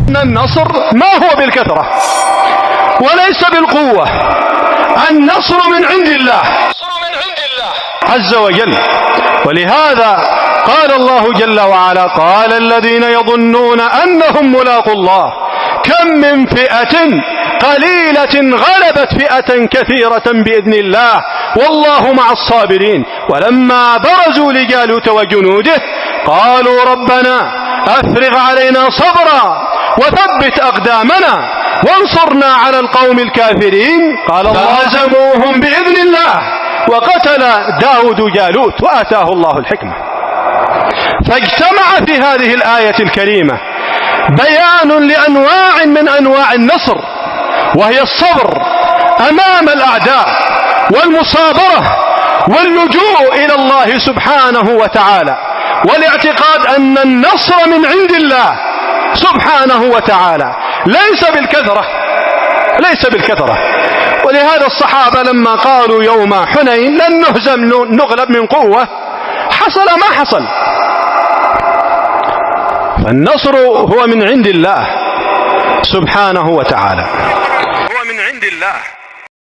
أن النصر ما هو بالكثرة وليس بالقوة، النصر من عند الله عز وجل. ولهذا قال الله جل وعلا: قال الذين يظنون أنهم ملاقوا الله كم من فئة قليلة غلبت فئة كثيرة بإذن الله والله مع الصابرين. ولما برزوا لجالوت وجنوده قالوا ربنا أفرغ علينا صبرا وثبت أقدامنا وانصرنا على القوم الكافرين. قال فهزموهم بإذن الله وقتل داود جالوت وآتاه الله الحكمة. فاجتمع في هذه الآية الكريمة بيان لأنواع من أنواع النصر، وهي الصبر أمام الأعداء والمصابرة واللجوء إلى الله سبحانه وتعالى، والاعتقاد أن النصر من عند الله سبحانه وتعالى ليس بالكثرة. ولهذا الصحابة لما قالوا يوم حنين لن نهزم نغلب من قوة حصل ما حصل. فالنصر هو من عند الله سبحانه وتعالى.